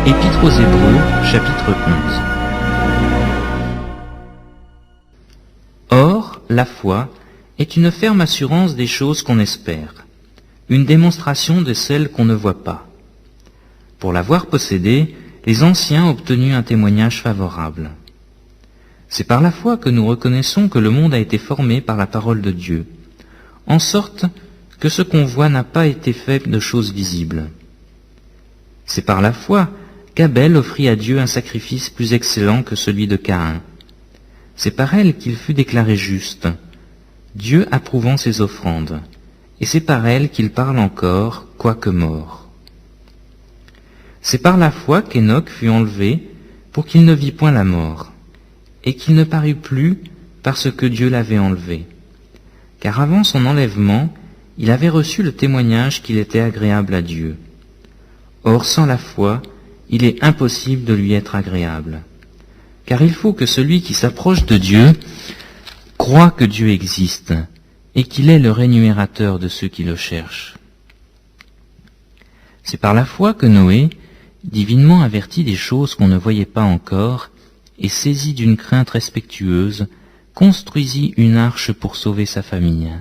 Épître aux Hébreux, chapitre 11. Or, la foi est une ferme assurance des choses qu'on espère, une démonstration de celles qu'on ne voit pas. Pour l'avoir possédée, les anciens ont obtenu un témoignage favorable. C'est par la foi que nous reconnaissons que le monde a été formé par la parole de Dieu, en sorte que ce qu'on voit n'a pas été fait de choses visibles. C'est par la foi qu'Abel offrit à Dieu un sacrifice plus excellent que celui de Caïn. C'est par elle qu'il fut déclaré juste, Dieu approuvant ses offrandes, et c'est par elle qu'il parle encore, quoique mort. C'est par la foi qu'Enoch fut enlevé pour qu'il ne vît point la mort, et qu'il ne parut plus parce que Dieu l'avait enlevé. Car avant son enlèvement, il avait reçu le témoignage qu'il était agréable à Dieu. Or, sans la foi, il est impossible de lui être agréable. Car il faut que celui qui s'approche de Dieu croit que Dieu existe et qu'il est le rémunérateur de ceux qui le cherchent. C'est par la foi que Noé, divinement averti des choses qu'on ne voyait pas encore, et saisi d'une crainte respectueuse, construisit une arche pour sauver sa famille.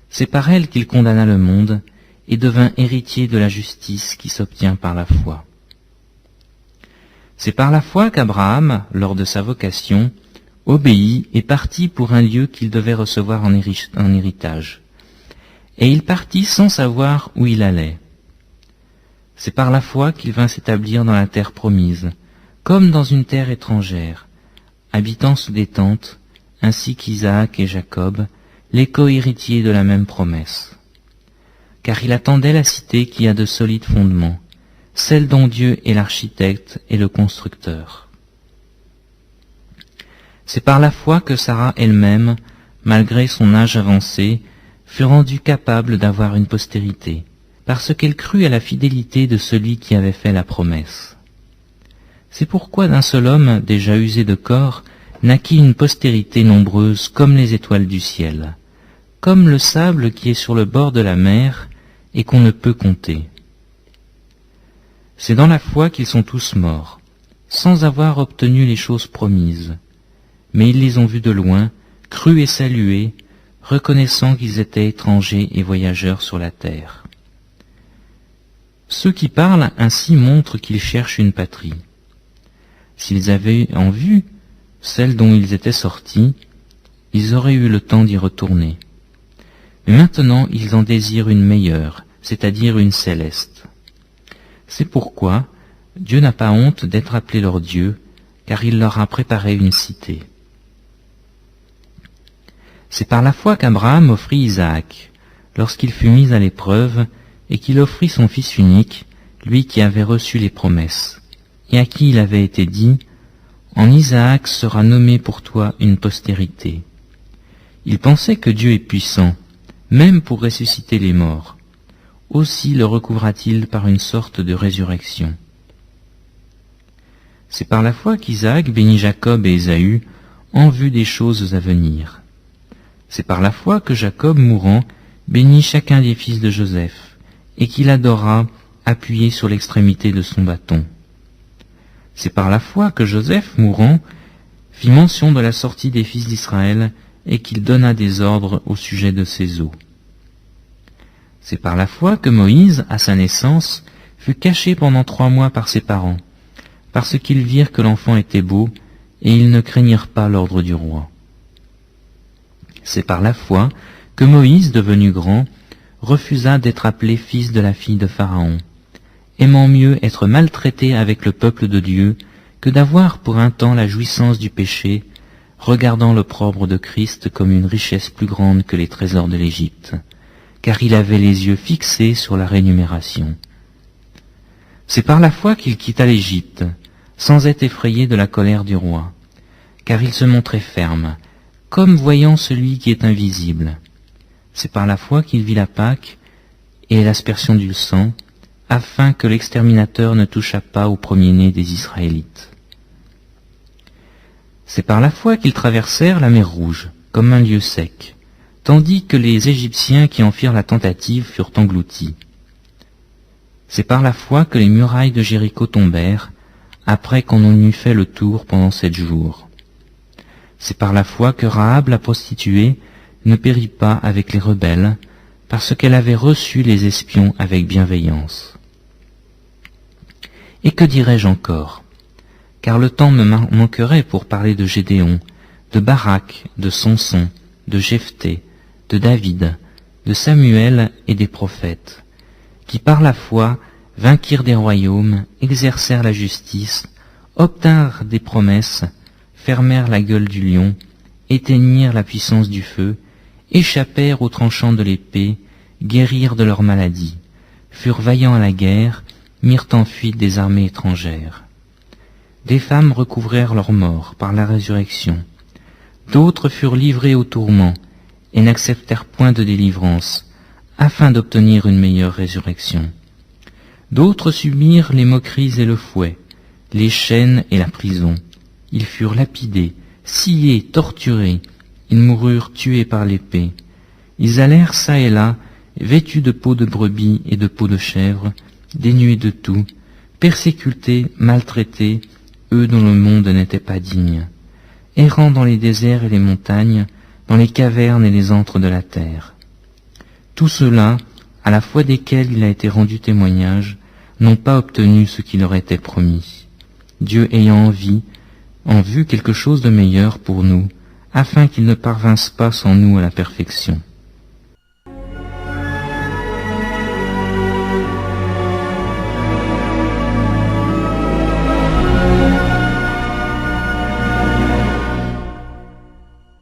C'est par elle qu'il condamna le monde et devint héritier de la justice qui s'obtient par la foi. C'est par la foi qu'Abraham, lors de sa vocation, obéit et partit pour un lieu qu'il devait recevoir en héritage. Et il partit sans savoir où il allait. C'est par la foi qu'il vint s'établir dans la terre promise, comme dans une terre étrangère, habitant sous des tentes, ainsi qu'Isaac et Jacob, les co-héritiers de la même promesse. Car il attendait la cité qui a de solides fondements, celle dont Dieu est l'architecte et le constructeur. C'est par la foi que Sarah elle-même, malgré son âge avancé, fut rendue capable d'avoir une postérité, parce qu'elle crut à la fidélité de celui qui avait fait la promesse. C'est pourquoi d'un seul homme, déjà usé de corps, naquit une postérité nombreuse comme les étoiles du ciel, comme le sable qui est sur le bord de la mer et qu'on ne peut compter. C'est dans la foi qu'ils sont tous morts, sans avoir obtenu les choses promises, mais ils les ont vus de loin, crus et salués, reconnaissant qu'ils étaient étrangers et voyageurs sur la terre. Ceux qui parlent ainsi montrent qu'ils cherchent une patrie. S'ils avaient en vue celle dont ils étaient sortis, ils auraient eu le temps d'y retourner. Mais maintenant ils en désirent une meilleure, c'est-à-dire une céleste. C'est pourquoi Dieu n'a pas honte d'être appelé leur Dieu, car il leur a préparé une cité. C'est par la foi qu'Abraham offrit Isaac, lorsqu'il fut mis à l'épreuve, et qu'il offrit son fils unique, lui qui avait reçu les promesses, et à qui il avait été dit, « En Isaac sera nommé pour toi une postérité. » Il pensait que Dieu est puissant, même pour ressusciter les morts. Aussi le recouvra-t-il par une sorte de résurrection. C'est par la foi qu'Isaac bénit Jacob et Ésaü en vue des choses à venir. C'est par la foi que Jacob, mourant, bénit chacun des fils de Joseph, et qu'il adora appuyé sur l'extrémité de son bâton. C'est par la foi que Joseph, mourant, fit mention de la sortie des fils d'Israël, et qu'il donna des ordres au sujet de ses os. C'est par la foi que Moïse, à sa naissance, fut caché pendant 3 mois par ses parents, parce qu'ils virent que l'enfant était beau, et ils ne craignirent pas l'ordre du roi. C'est par la foi que Moïse, devenu grand, refusa d'être appelé fils de la fille de Pharaon, aimant mieux être maltraité avec le peuple de Dieu que d'avoir pour un temps la jouissance du péché, regardant l'opprobre de Christ comme une richesse plus grande que les trésors de l'Égypte, car il avait les yeux fixés sur la rémunération. C'est par la foi qu'il quitta l'Égypte, sans être effrayé de la colère du roi, car il se montrait ferme, comme voyant celui qui est invisible. C'est par la foi qu'il vit la Pâque et l'aspersion du sang, afin que l'exterminateur ne touchât pas au premier-né des Israélites. C'est par la foi qu'ils traversèrent la mer Rouge, comme un lieu sec, tandis que les Égyptiens qui en firent la tentative furent engloutis. C'est par la foi que les murailles de Jéricho tombèrent, après qu'on en eut fait le tour pendant 7 jours. C'est par la foi que Rahab la prostituée ne périt pas avec les rebelles, parce qu'elle avait reçu les espions avec bienveillance. Et que dirais-je encore? Car le temps me manquerait pour parler de Gédéon, de Barak, de Samson, de Jephthé, de David, de Samuel et des prophètes, qui par la foi vainquirent des royaumes, exercèrent la justice, obtinrent des promesses, fermèrent la gueule du lion, éteignirent la puissance du feu, échappèrent aux tranchants de l'épée, guérirent de leur maladie, furent vaillants à la guerre, mirent en fuite des armées étrangères. Des femmes recouvrèrent leur mort par la résurrection. D'autres furent livrés au tourment et n'acceptèrent point de délivrance, afin d'obtenir une meilleure résurrection. D'autres subirent les moqueries et le fouet, les chaînes et la prison. Ils furent lapidés, sciés, torturés. Ils moururent tués par l'épée. Ils allèrent çà et là, vêtus de peaux de brebis et de peaux de chèvre, dénués de tout, persécutés, maltraités, eux dont le monde n'était pas digne, errant dans les déserts et les montagnes, dans les cavernes et les antres de la terre. Tous ceux-là, à la foi desquels il a été rendu témoignage, n'ont pas obtenu ce qui leur était promis, Dieu ayant en vue quelque chose de meilleur pour nous, afin qu'ils ne parvinssent pas sans nous à la perfection.